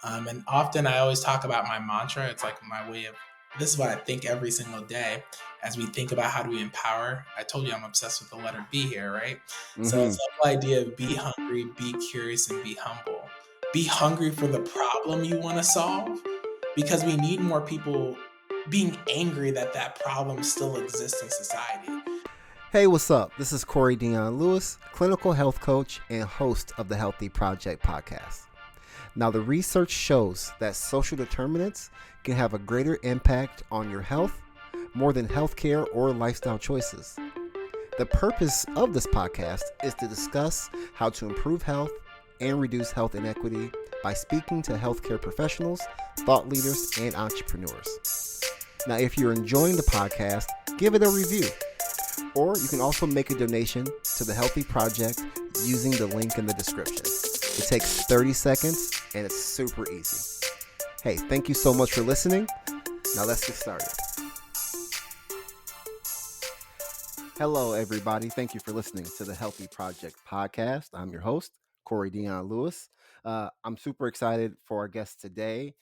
And often I always talk about my mantra. It's like my way of, this is what I think every single day as we think about how do we empower. I told you I'm obsessed with the letter B here, right? So Mm-hmm. it's the whole idea of be hungry, be curious, and be humble. Be hungry for the problem you want to solve because we need more people being angry that that problem still exists in society. Hey, what's up? This is Corey Dion Lewis, clinical health coach and host of the Healthy Project podcast. Now, the research shows that social determinants can have a greater impact on your health more than healthcare or lifestyle choices. The purpose of this podcast is to discuss how to improve health and reduce health inequity by speaking to healthcare professionals, thought leaders, and entrepreneurs. Now, if you're enjoying the podcast, give it a review. Or you can also make a donation to the Healthy Project using the link in the description. It takes 30 seconds and it's super easy. Hey, thank you so much for listening. Now let's get started. Hello, everybody. Thank you for listening to the Healthy Project podcast. I'm your host, Corey Dion Lewis. I'm super excited for our guest today,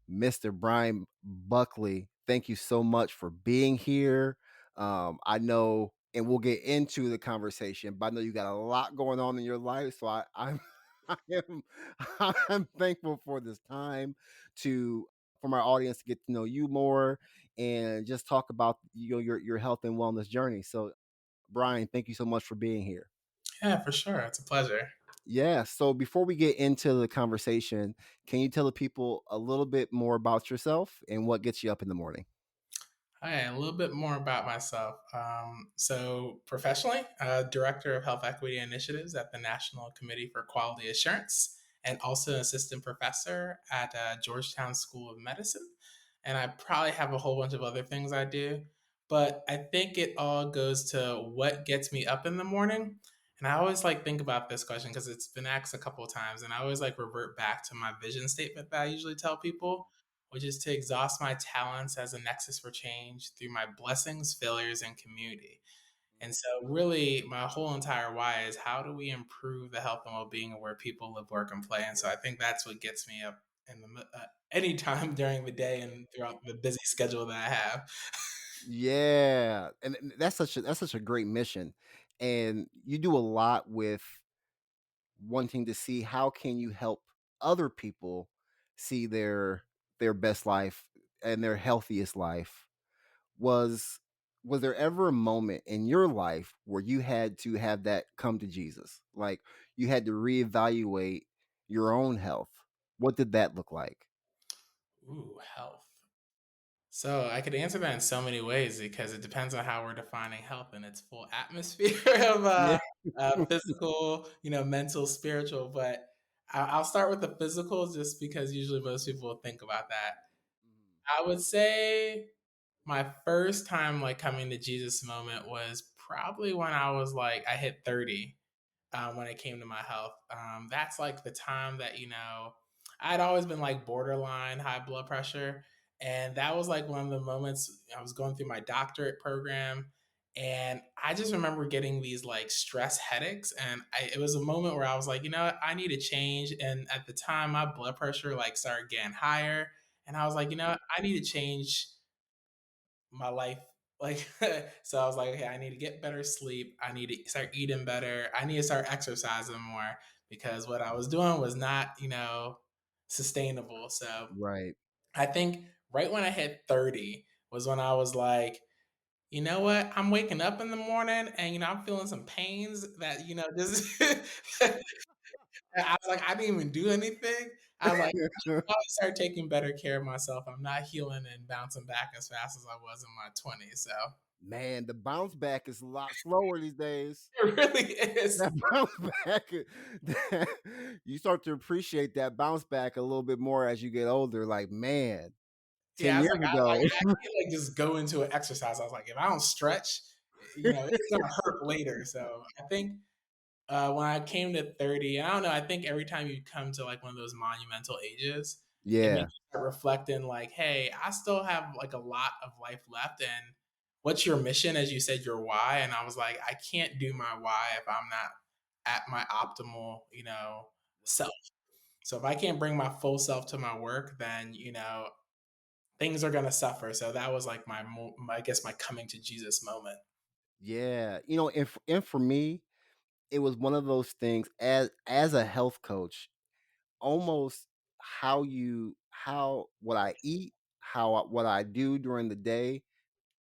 Mr. Bryan Buckley. Thank you so much for being here. I know, and we'll get into the conversation, but I know you got a lot going on in your life. So I'm I am I'm thankful for this time to for my audience to get to know you more and just talk about your health and wellness journey. So Bryan, thank you so much for being here. Yeah, for sure. It's a pleasure. Yeah. So before we get into the conversation, can you tell the people a little bit more about yourself and what gets you up in the morning? Hi, a little bit more about myself. So, professionally, Director of Health Equity Initiatives at the National Committee for Quality Assurance, and also an assistant professor at Georgetown School of Medicine. And I probably have a whole bunch of other things I do, but I think it all goes to what gets me up in the morning. And I always like think about this question because it's been asked a couple of times, and I always like revert back to my vision statement that I usually tell people, which is to exhaust my talents as a nexus for change through my blessings, failures, and community. And so, really, my whole entire why is how do we improve the health and well being of where people live, work, and play? And so, I think that's what gets me up in the anytime during the day and throughout the busy schedule that I have. Yeah, and that's such a great mission, and you do a lot with wanting to see how can you help other people see their best life and their healthiest life. Was was there ever a moment in your life where you had to have that come to Jesus? Like you had to reevaluate your own health. What did that look like? Ooh, health. So I could answer that in so many ways because it depends on how we're defining health and its full atmosphere of Yeah. physical, mental, spiritual. But I'll start with the physical just because usually most people will think about that. I would say my first time like coming to Jesus moment was probably when I was like I hit 30 when it came to my health. That's like the time that, I'd always been like borderline high blood pressure. And that was like one of the moments I was going through my doctorate program. And I just remember getting these like stress headaches. And it was a moment where I was like, you know what, I need to change. And at the time, my blood pressure like started getting higher. And I was like, you know what, I need to change my life. Like, so I was like, okay, I need to get better sleep. I need to start eating better. I need to start exercising more because what I was doing was not, sustainable. So Right. I think right when I hit 30 was when I was like, you know what? I'm waking up in the morning and, I'm feeling some pains that, just, I was like, I didn't even do anything. I was like, probably start taking better care of myself. I'm not healing and bouncing back as fast as I was in my 20s. So Man, the bounce back is a lot slower these days. it really is. That bounce back, you start to appreciate that bounce back a little bit more as you get older. Like, man, 10 Yeah, I was years like, ago. I can't like just go into an exercise. I was like, if I don't stretch, it's gonna hurt later. So I think when I came to 30, and I don't know, I think every time you come to like one of those monumental ages, it Yeah. makes you start reflecting like, hey, I still have like a lot of life left. And what's your mission? As you said, your why. And I was like, I can't do my why if I'm not at my optimal, self. So if I can't bring my full self to my work, then things are gonna suffer. So that was like I guess my coming to Jesus moment. Yeah, and for me, it was one of those things as a health coach, almost how what I eat, what I do during the day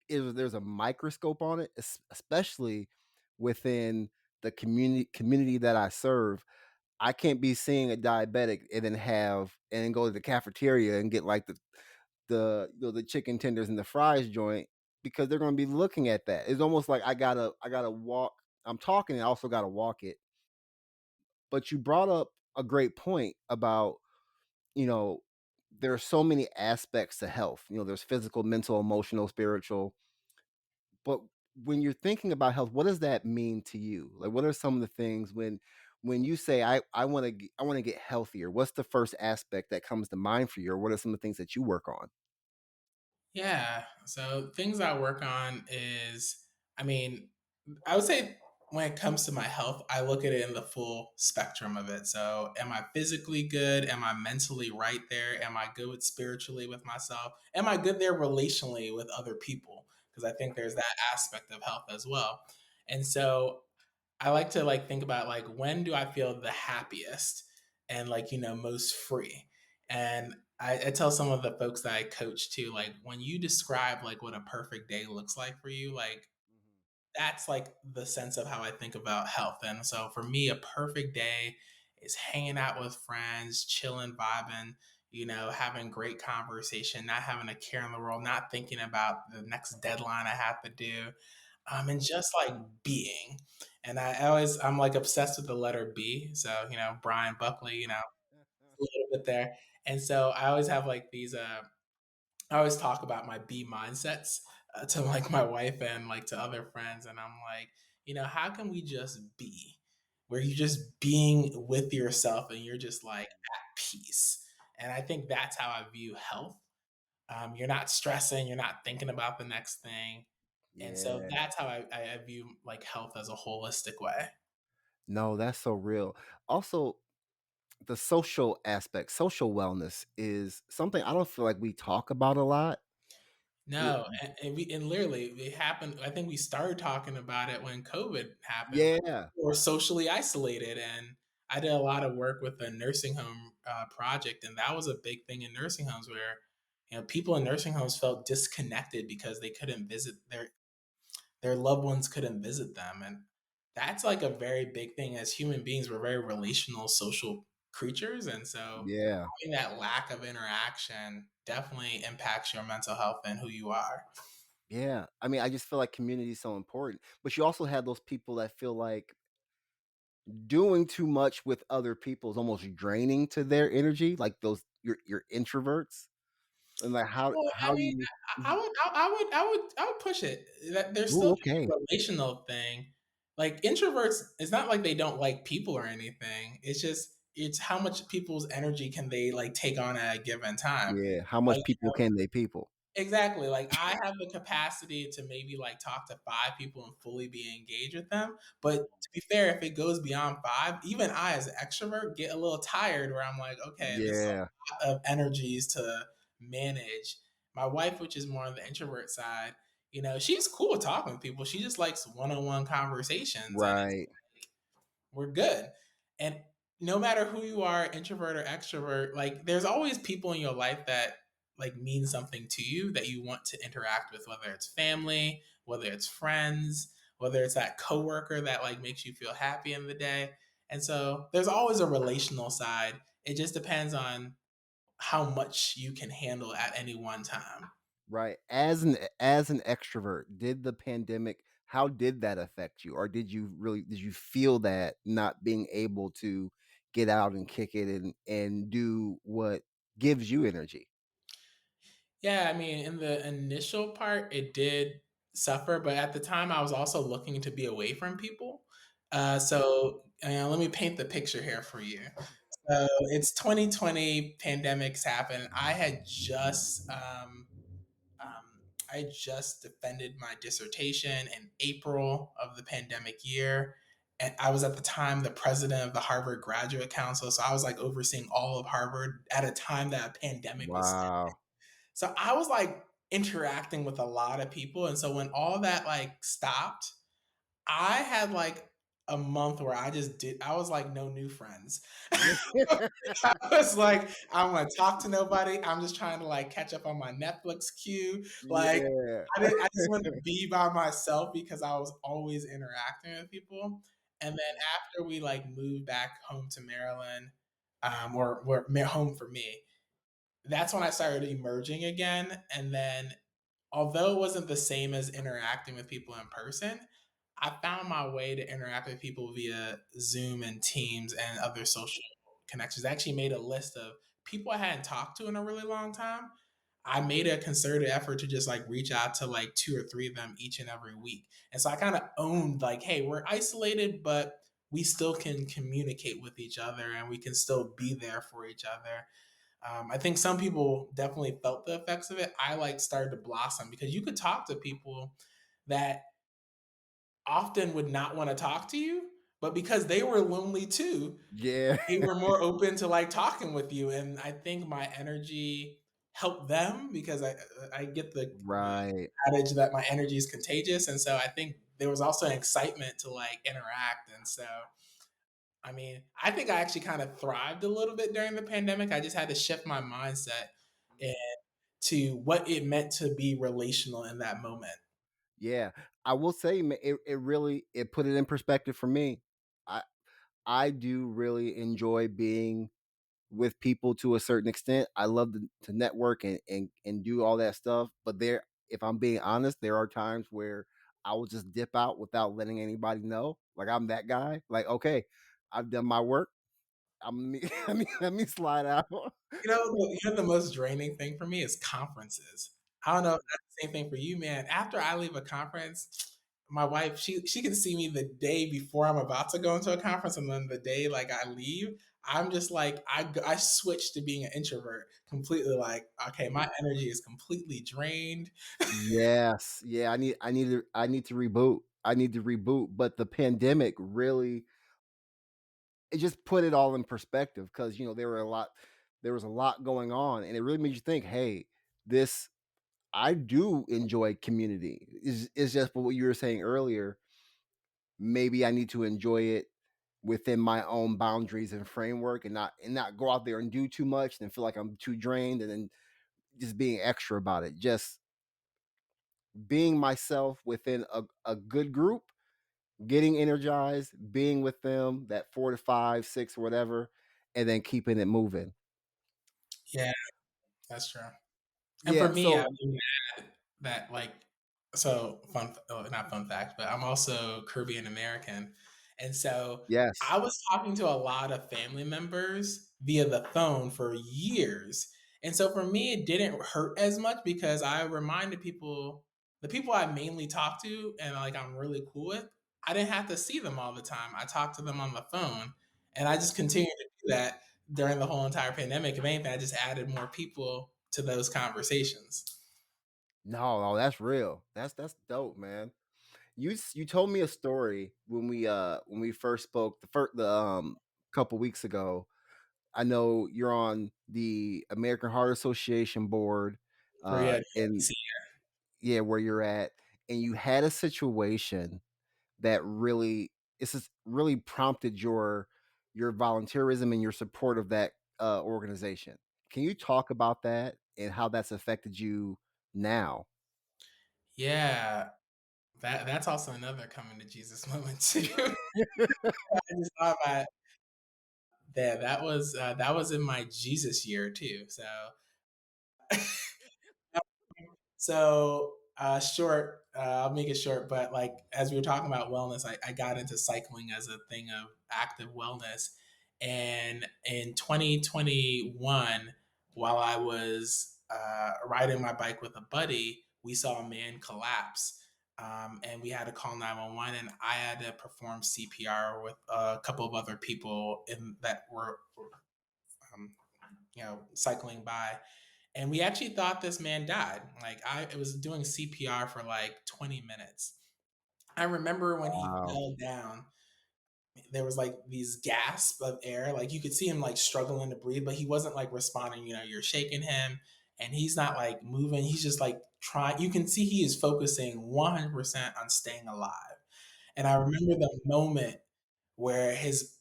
is there's a microscope on it, especially within the community that I serve. I can't be seeing a diabetic and then go to the cafeteria and get like the chicken tenders and the fries joint because they're going to be looking at that. It's almost like I gotta walk. I'm talking, and I also gotta walk it. But you brought up a great point about you know there are so many aspects to health. There's physical, mental, emotional, spiritual. But when you're thinking about health, what does that mean to you? Like, what are some of the things when you say I want to get healthier? What's the first aspect that comes to mind for you, or what are some of the things that you work on? Yeah. So things I work on is, I mean, I would say when it comes to my health, I look at it in the full spectrum of it. So, am I physically good? Am I mentally right there? Am I good with spiritually with myself? Am I good there relationally with other people? Because I think there's that aspect of health as well. And so, I like to think about when do I feel the happiest and most free. And I tell some of the folks that I coach too, like when you describe what a perfect day looks like for you, like that's like the sense of how I think about health. And so for me, a perfect day is hanging out with friends, chilling, vibing, having great conversation, not having a care in the world, not thinking about the next deadline I have to do, and just being. And I'm like obsessed with the letter B. So, Brian Buckley, a little bit there. And so I always have these I always talk about my B mindsets to my wife and to other friends, and I'm like, how can we just be, where you're just being with yourself and you're just at peace. And I think that's how I view health. You're not stressing, you're not thinking about the next thing, and so Yeah. that's how I view health as a holistic way. No, that's so real. Also, the social aspect, social wellness is something I don't feel like we talk about a lot. It, No, and literally it happened. I think we started talking about it when COVID happened. yeah, We were socially isolated, and I did a lot of work with a nursing home project, and that was a big thing in nursing homes where people in nursing homes felt disconnected because they couldn't visit their loved ones couldn't visit them, and that's a very big thing. As human beings, we're very relational, social creatures, and so yeah, having that lack of interaction definitely impacts your mental health and who you are. yeah. I mean, I just feel like community is so important. But you also have those people that feel like doing too much with other people is almost draining to their energy, like those your introverts. And like Well, how I do mean, you I would push it. That there's still Ooh, just okay. a relational thing. Like introverts, it's not like they don't like people or anything. It's how much people's energy can they take on at a given time. Yeah. How Like much people can they people? exactly. Like I have the capacity to maybe talk to five people and fully be engaged with them. But to be fair, if it goes beyond five, even I as an extrovert get a little tired where I'm like, okay, this is Yeah. a lot of energies to manage. My wife, which is more on the introvert side, she's cool with talking with people. She just likes one-on-one conversations, and it's Right. we're good. And no matter who you are, introvert or extrovert, there's always people in your life that mean something to you that you want to interact with, whether it's family, whether it's friends, whether it's that coworker that makes you feel happy in the day. And so there's always a relational side. It just depends on how much you can handle at any one time. Right. As an extrovert, did the pandemic how did that affect you? Or did you feel that not being able to get out and kick it and do what gives you energy? Yeah, I mean, in the initial part, it did suffer, but at the time, I was also looking to be away from people. Let me paint the picture here for you. So it's 2020, pandemics happened. I had just defended my dissertation in April of the pandemic year, and I was at the time the president of the Harvard Graduate Council. So I was like overseeing all of Harvard at a time that a pandemic was. Wow. So I was like interacting with a lot of people. And so when all that like stopped, I had like a month where I was like, no new friends. I was like, I don't want to talk to nobody. I'm just trying to like catch up on my Netflix queue. Like, Yeah. I just wanted to be by myself because I was always interacting with people. And then after we like moved back home to Maryland, or home for me, that's when I started emerging again. And then, although it wasn't the same as interacting with people in person, I found my way to interact with people via Zoom and Teams and other social connections. I actually made a list of people I hadn't talked to in a really long time. I made a concerted effort to just like reach out to like two or three of them each and every week. And so I kind of owned like, hey, we're isolated, but we still can communicate with each other and we can still be there for each other. I think some people definitely felt the effects of it. I like started to blossom because you could talk to people that often would not want to talk to you, but because they were lonely too, Yeah. they were more open to like talking with you. And I think my energy helped them because I get the Right. adage that my energy is contagious, and so I think there was also an excitement to like interact. And so I mean, I think I actually kind of thrived a little bit during the pandemic. I just had to shift my mindset and to what it meant to be relational in that moment. Yeah. I will say, it really it put it in perspective for me. I I do really enjoy being with people to a certain extent. I love to network and do all that stuff. But if I'm being honest, there are times where I will just dip out without letting anybody know. Like I'm that guy. Like, okay, I've done my work. Let me slide out. The most draining thing for me is conferences. I don't know if that's the same thing for you, man. After I leave a conference, my wife, she can see me the day before I'm about to go into a conference, and then the day like I leave, I'm just like I switch to being an introvert completely. Like, okay, my energy is completely drained. Yes. Yeah, I need to reboot. I need to reboot. But the pandemic really it just put it all in perspective because there was a lot going on and it really made you think, hey, this I do enjoy community. Is just what you were saying earlier. Maybe I need to enjoy it within my own boundaries and framework and not go out there and do too much and feel like I'm too drained and then just being extra about it. Just being myself within a good group, getting energized, being with them, that 4 to 5, 6, whatever, and then keeping it moving. Yeah, that's true. And for Yeah. me, I So mean that like so not fun fact, but I'm also Caribbean American, and so yes. I was talking to a lot of family members via the phone for years, and so for me it didn't hurt as much because I reminded people, the people I mainly talk to and like I'm really cool with, I didn't have to see them all the time. I talked to them on the phone, and I just continued to do that during the whole entire pandemic. If anything, I just added more people to those conversations. No, that's real. That's dope, man. You told me a story when we first spoke the couple weeks ago. I know you're on the American Heart Association board, For yeah, and DC. yeah, where you're at, and you had a situation that it's just really prompted your volunteerism and your support of that organization. Can you talk about that and how that's affected you now? Yeah, that's also another coming to Jesus moment too. I just thought about that. That was in my Jesus year too. So short. I'll make it short, but like as we were talking about wellness, I got into cycling as a thing of active wellness, and in 2021, while I was riding my bike with a buddy, we saw a man collapse, and we had to call 911, and I had to perform CPR with a couple of other people in that were um, cycling by, and we actually thought this man died. Like I was doing CPR for like 20 minutes. I remember when he Wow. fell down. there was like these gasps of air. Like you could see him like struggling to breathe, but he wasn't like responding. You're shaking him and he's not like moving. He's just like trying. You can see he is focusing 100% on staying alive. And I remember the moment where his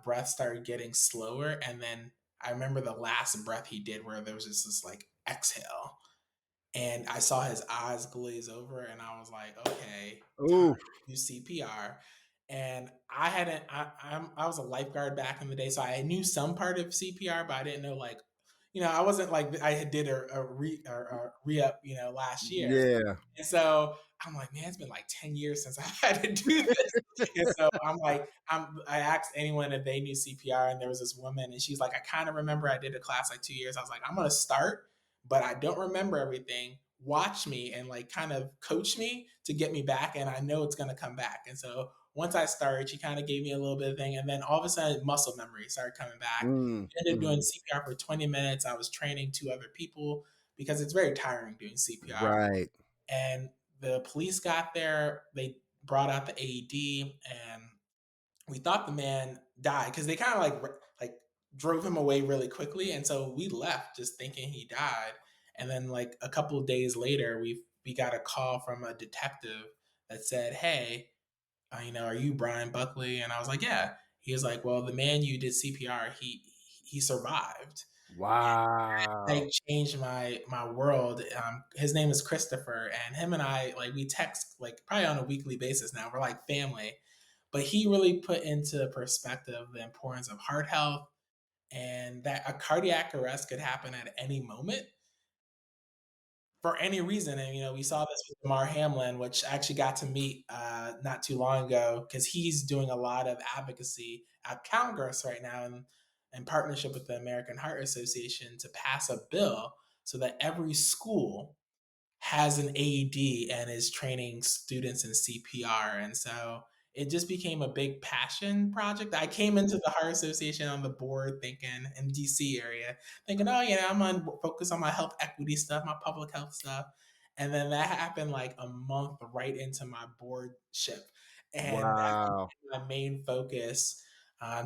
breath started getting slower, and then I remember the last breath he did where there was just this like exhale, and I saw his eyes glaze over, and I was like, okay, time Ooh. to do CPR. And I hadn't. I was a lifeguard back in the day, so I knew some part of CPR, but I didn't know like, I wasn't like I did a re up, last year. Yeah. And so I'm like, man, it's been like 10 years since I had to do this. And so I'm like, I asked anyone if they knew CPR, and there was this woman, and she's like, I kind of remember I did a class like 2 years. I was like, I'm gonna start, but I don't remember everything. Watch me and like kind of coach me to get me back, and I know it's gonna come back. And so once I started, she kind of gave me a little bit of thing, and then all of a sudden, muscle memory started coming back. Mm, I ended up doing mm. CPR for 20 minutes. I was training two other people because it's very tiring doing CPR. Right. And the police got there. They brought out the AED, and we thought the man died because they kind of like drove him away really quickly, and so we left just thinking he died. And then like a couple of days later, we got a call from a detective that said, "Hey, are you Bryan Buckley?" And I was like, "Yeah." He was like, "Well, the man you did CPR, he survived." Wow. Like changed my world. His name is Christopher, and him and I like we text like probably on a weekly basis now. We're like family. But he really put into perspective the importance of heart health and that a cardiac arrest could happen at any moment for any reason. And we saw this with Damar Hamlin, which I actually got to meet not too long ago because he's doing a lot of advocacy at Congress right now in partnership with the American Heart Association to pass a bill so that every school has an AED and is training students in CPR. And so it just became a big passion project. I came into the Heart Association on the board thinking in DC area, thinking, oh, I'm on focus on my health equity stuff, my public health stuff. And then that happened like a month right into my boardship. And that Wow. became my main focus.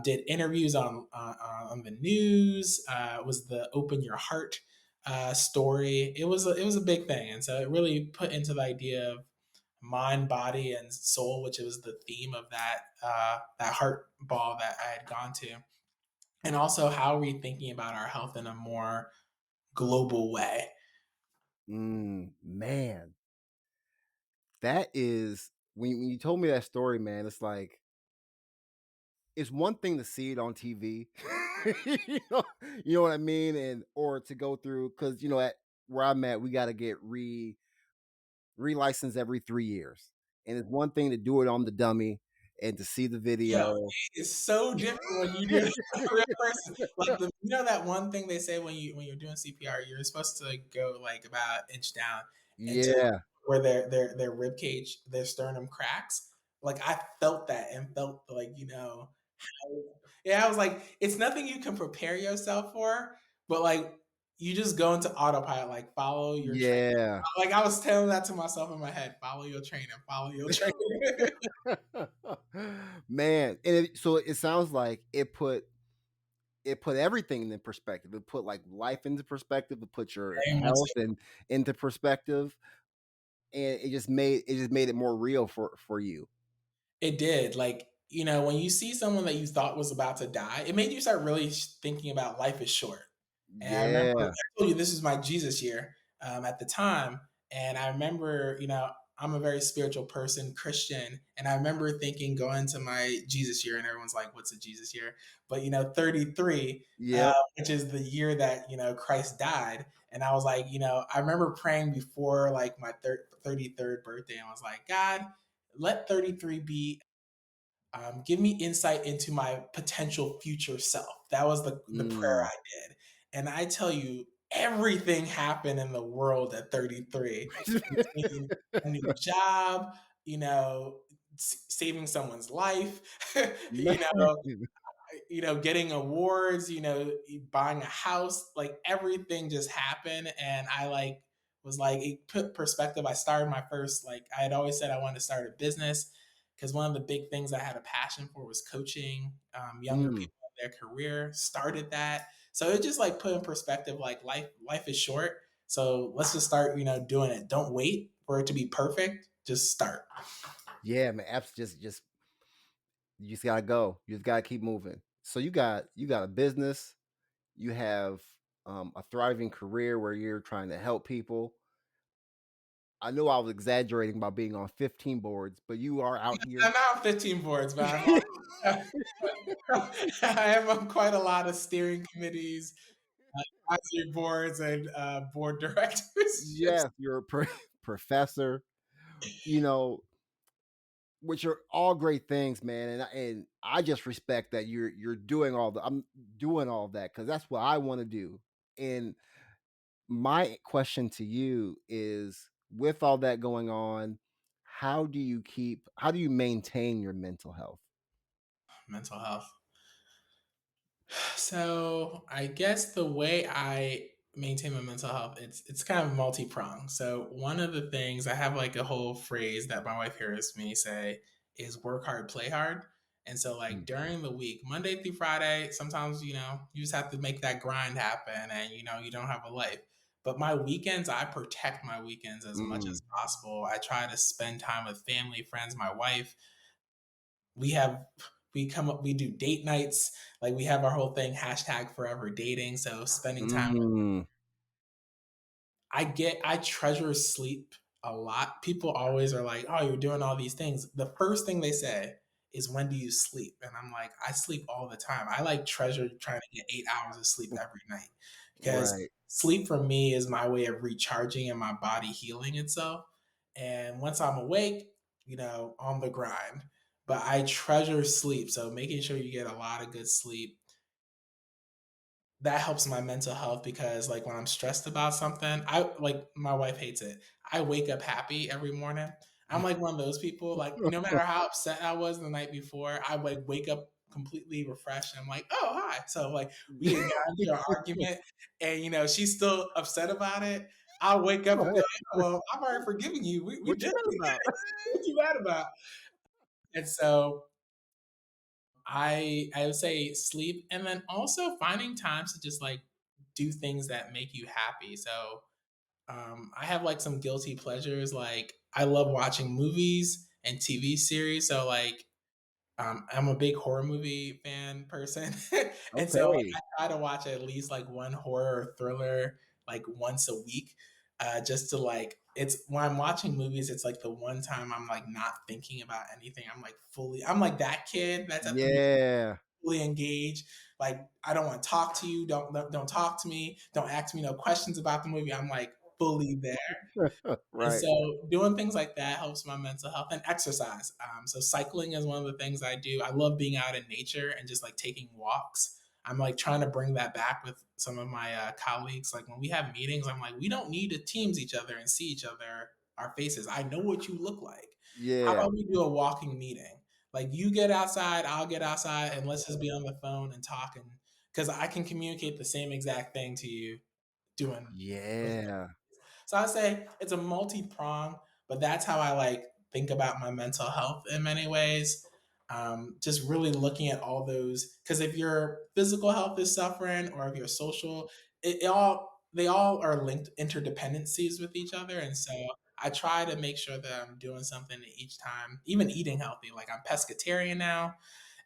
Did interviews on the news. Was the Open Your Heart story. It was a big thing, and so it really put into the idea of mind, body, and soul, which was the theme of that heart ball that I had gone to, and also how are we thinking about our health in a more global way. Man, that is when you told me that story, man. It's like it's one thing to see it on TV, you know, you know what I mean, and or to go through because at where I'm at, we got to get relicensed every 3 years, and it's one thing to do it on the dummy and to see the Yo, video. it's so different when you do it to a real person. Like that one thing they say when you're doing CPR, you're supposed to go like about an inch down into Yeah. where their rib cage, their sternum cracks. Like I felt that and felt like yeah, I was like, it's nothing you can prepare yourself for, but like you just go into autopilot, like follow your training. Yeah. Like I was telling that to myself in my head, follow your training, follow your training. Man, and so it sounds like it put everything in perspective. It put like life into perspective. It put your Very much health and into perspective, and it just made it more real for you. It did. Like, when you see someone that you thought was about to die, it made you start really thinking about life is short. And I remember I Yeah. told you this is my Jesus year at the time. And I remember, I'm a very spiritual person, Christian. And I remember thinking going to my Jesus year, and everyone's like, what's a Jesus year? But, 33, Yep. which is the year that, Christ died. And I was like, I remember praying before like my 33rd birthday. And I was like, God, let 33 be give me insight into my potential future self. That was the prayer Mm. I did. And I tell you, everything happened in the world at 33 between a new job, you know, saving someone's life, Man. you know, getting awards, buying a house, like everything just happened. And I like was like, it put perspective. I started my first, like, I had always said I wanted to start a business because one of the big things I had a passion for was coaching younger Mm. people in their career. Started that, so it just like put in perspective like life is short, so let's just start doing it. Don't wait for it to be perfect. Just start. Yeah, man. Apps just you just gotta go. You just gotta keep moving. So you got a business. You have a thriving career where you're trying to help people. I know I was exaggerating about being on 15 boards, but you are out I'm here. not on 15 boards, but I'm on, I am on quite a lot of steering committees, advisory boards, and board directorships. Yes, you're a professor. You know, which are all great things, man. And I just respect that you're doing all the I'm doing all that because that's what I want to do. And my question to you is, with all that going on, how do you maintain your mental health? Mental health. So I guess the way I maintain my mental health, it's kind of multi-pronged. So one of the things I have like a whole phrase that my wife hears me say is work hard, play hard. And so like Mm. during the week, Monday through Friday, sometimes you just have to make that grind happen and you don't have a life. But my weekends, I protect my weekends as much Mm. as possible. I try to spend time with family, friends, my wife. we have we come up, we do date nights, like we have our whole thing hashtag forever dating, so spending time. Mm. I treasure sleep a lot. People always are like, "Oh, you're doing all these things." The first thing they say is, "When do you sleep?" And I'm like, "I sleep all the time." I like treasure trying to get 8 hours of sleep every night because Right. sleep for me is my way of recharging and my body healing itself. And once I'm awake, on the grind. But I treasure sleep, so making sure you get a lot of good sleep, that helps my mental health because like when I'm stressed about something, I like my wife hates it. I wake up happy every morning. I'm like one of those people, like no matter how upset I was the night before, I like wake up completely refreshed. And I'm like, oh hi. So like we had gotten into an argument and she's still upset about it. I'll wake up and be like, well, I've already forgiven you. We What you did mad it. about? What you mad about? And so I would say sleep, and then also finding times to just like do things that make you happy. So I have like some guilty pleasures. Like I love watching movies and TV series. So like I'm a big horror movie fan person, and so like, Okay. I try to watch at least like one horror or thriller like once a week, just to like. It's when I'm watching movies, it's like the one time I'm like not thinking about anything. I'm like that kid that's at the movie Yeah. fully engaged. Like I don't want to talk to you. Don't talk to me. Don't ask me no questions about the movie. I'm like fully there. And Right. so doing things like that helps my mental health and exercise. So cycling is one of the things I do. I love being out in nature and just like taking walks. I'm like trying to bring that back with some of my colleagues. Like when we have meetings, I'm like, we don't need to teams each other and see each other, our faces. I know what you look like. How Yeah. about we do a walking meeting? Like you get outside, I'll get outside, and let's just be on the phone and talking because I can communicate the same exact thing to you doing. Yeah. So I say it's a multi-prong, but that's how I like think about my mental health in many ways. Just really looking at all those because if your physical health is suffering or if your social, it all they all are linked interdependencies with each other, and so I try to make sure that I'm doing something each time, even eating healthy. Like I'm pescatarian now,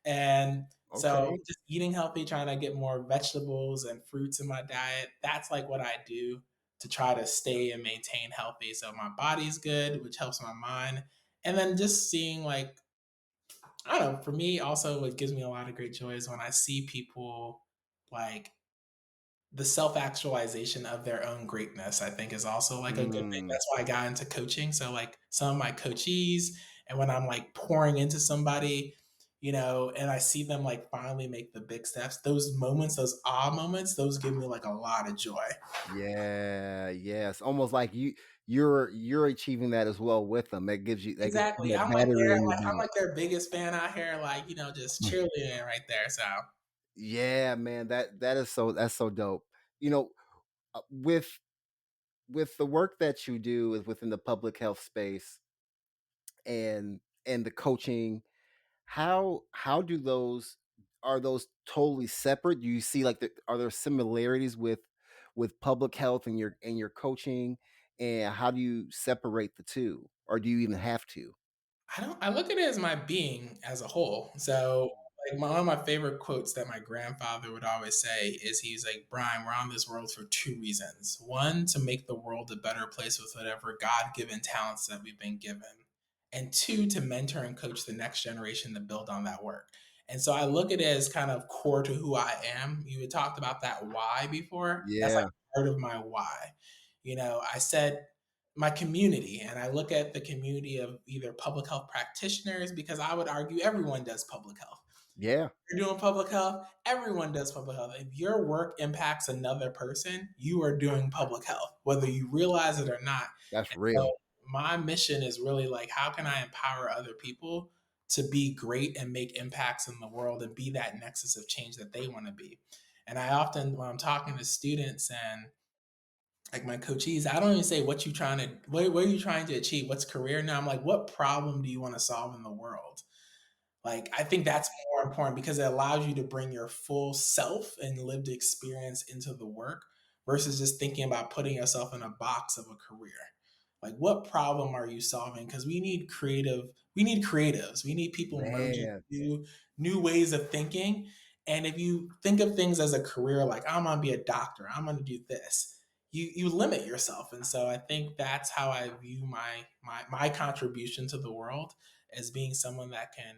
and so Okay. just eating healthy, trying to get more vegetables and fruits in my diet. That's like what I do to try to stay and maintain healthy. So my body's good, which helps my mind. And then just seeing like, I don't know, for me also what gives me a lot of great joy is when I see people like the self-actualization of their own greatness, I think is also like a good thing. Mm. That's why I got into coaching. So like some of my coachees and when I'm like pouring into somebody, and I see them like finally make the big steps, those moments, those moments, those give me like a lot of joy. Yeah, yes. Almost like you're achieving that as well with them. That gives you Exactly. that battery in your I'm back. like their biggest fan out here, like, just Mm. cheerleading right there. So Yeah, man. That's so dope. You know, with the work that you do is within the public health space, and and the coaching, how do those, are those totally separate? Do you see like are there similarities with public health and your coaching, and how do you separate the two, or do you even have to? I look at it as my being as a whole. So, like one of my favorite quotes that my grandfather would always say is he's like, Brian, we're on this world for two reasons. One, to make the world a better place with whatever God given talents that we've been given. And two, to mentor and coach the next generation to build on that work. And so I look at it as kind of core to who I am. You had talked about that why before. That's like Yeah, part of my why. I said my community, and I look at the community of either public health practitioners, because I would argue everyone does public health. yeah, You're doing public health, everyone does public health. If your work impacts another person, you are doing public health, whether you realize it or not. that's And so real. my mission is really like, how can I empower other people to be great and make impacts in the world and be that nexus of change that they want to be? And I often, when I'm talking to students and like my coachees, I don't even say what are you trying to achieve? What's career now? I'm like, what problem do you want to solve in the world? Like, I think that's more important because it allows you to bring your full self and lived experience into the work versus just thinking about putting yourself in a box of a career. Like, what problem are you solving? Because we need creatives, we need people merging Man, new ways of thinking. And if you think of things as a career, like I'm gonna be a doctor, I'm gonna do this, you limit yourself. And so I think that's how I view my contribution to the world, as being someone that can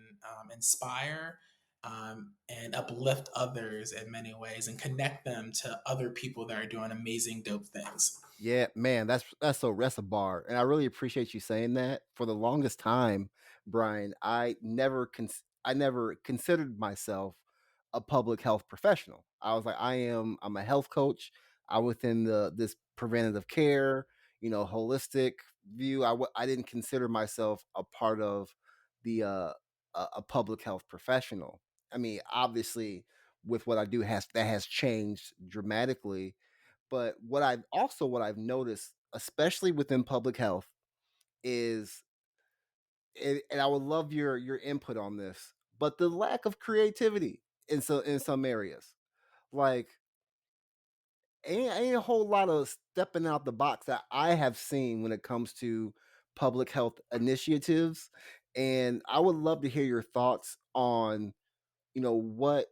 inspire and uplift others in many ways and connect them to other people that are doing amazing, dope things. yeah, man, that's a bar, and I really appreciate you saying that. For the longest time, Brian, I never considered myself a public health professional. I was like, I'm a health coach. I within the this preventative care, holistic view. I didn't consider myself a part of the a public health professional. I mean, obviously, with what I do has changed dramatically, but what I've noticed, especially within public health, is, and I would love your input on this, but the lack of creativity in some areas. Like, ain't a whole lot of stepping out the box that I have seen when it comes to public health initiatives. And I would love to hear your thoughts on, what,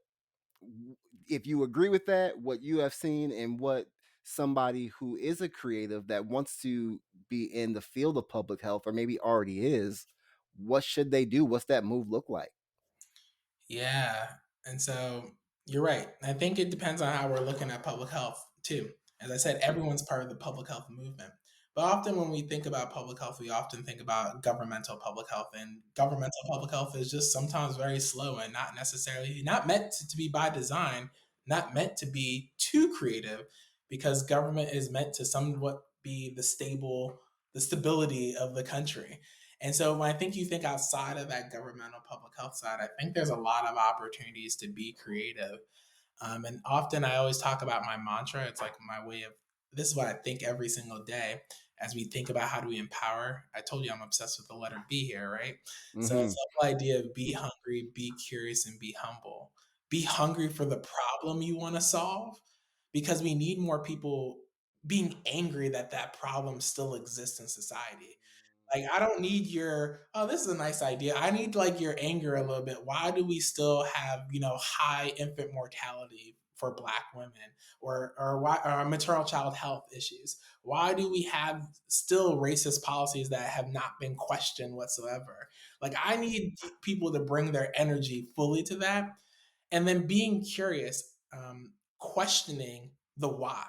if you agree with that, what you have seen, and what somebody who is a creative that wants to be in the field of public health, or maybe already is, what should they do? What's that move look like? Yeah. And so you're right. I think it depends on how we're looking at public health too. As I said, everyone's part of the public health movement. But often when we think about public health, we often think about governmental public health. And governmental public health is just sometimes very slow and not necessarily not meant to be by design, not meant to be too creative, because government is meant to somewhat be the stability of the country. And so when I think you think outside of that governmental public health side, I think there's a lot of opportunities to be creative. And often I always talk about my mantra. It's like my way of, this is what I think every single day as we think about how do we empower. I told you I'm obsessed with the letter B here, right? So it's Hmm. the whole idea of be hungry, be curious, and be humble. Be hungry for the problem you want to solve, because we need more people being angry that that problem still exists in society. Like, I don't need your, "Oh, this is a nice idea." I need, like, your anger a little bit. Why do we still have, high infant mortality for Black women, or why, or maternal child health issues? Why do we have still racist policies that have not been questioned whatsoever? Like, I need people to bring their energy fully to that, and then being curious, questioning the why,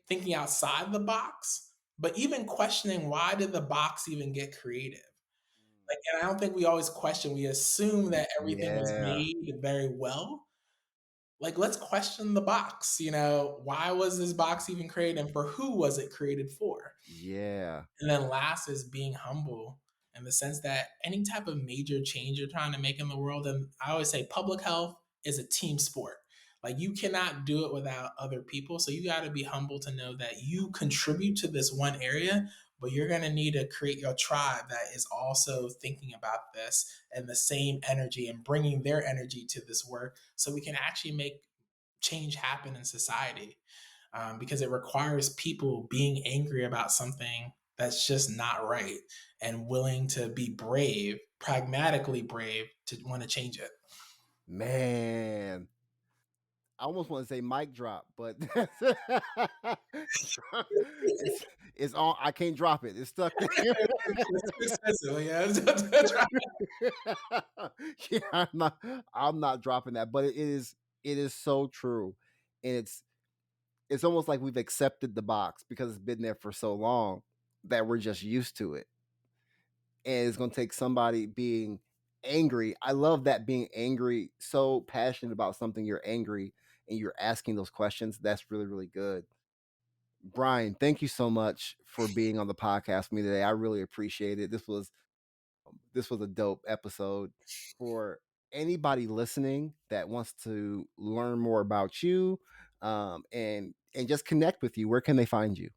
thinking outside the box, but even questioning why did the box even get created. Like, and I don't think we always question, we assume that everything was Yeah, made very well. Like, let's question the box. Why was this box even created, and for who was it created for? yeah, And then last is being humble, in the sense that any type of major change you're trying to make in the world, and I always say public health is a team sport. Like you cannot do it without other people. So you got to be humble to know that you contribute to this one area, but you're going to need to create your tribe that is also thinking about this and the same energy and bringing their energy to this work so we can actually make change happen in society. Because it requires people being angry about something that's just not right and willing to be brave, pragmatically brave to want to change it. Man, I almost want to say mic drop, but it's it's on. I can't drop it. It's stuck there. It's too expensive. Yeah. Yeah, I'm not dropping that, but it is so true, and it's almost like we've accepted the box because it's been there for so long that we're just used to it, and it's going to take somebody being angry. I love that, being angry, so passionate about something, you're angry and you're asking those questions. That's really, really good. Bryan, thank you so much for being on the podcast with me today. I really appreciate it. This was a dope episode. For anybody listening that wants to learn more about you, and just connect with you, where can they find you?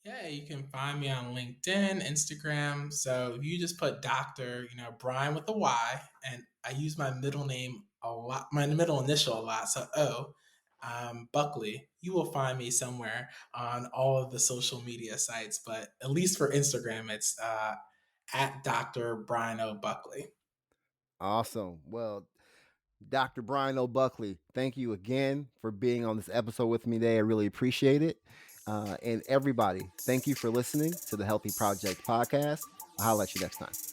Yeah, you can find me on LinkedIn, Instagram. So if you just put Dr. Bryan with a Y, and I use my middle name a lot, my middle initial a lot, so O, Buckley, you will find me somewhere on all of the social media sites. But at least for Instagram, it's at Dr. Bryan O. Buckley. Awesome. Well, Dr. Bryan O. Buckley, thank you again for being on this episode with me today. I really appreciate it. And everybody, thank you for listening to the Healthy Project podcast. I'll holler at you next time.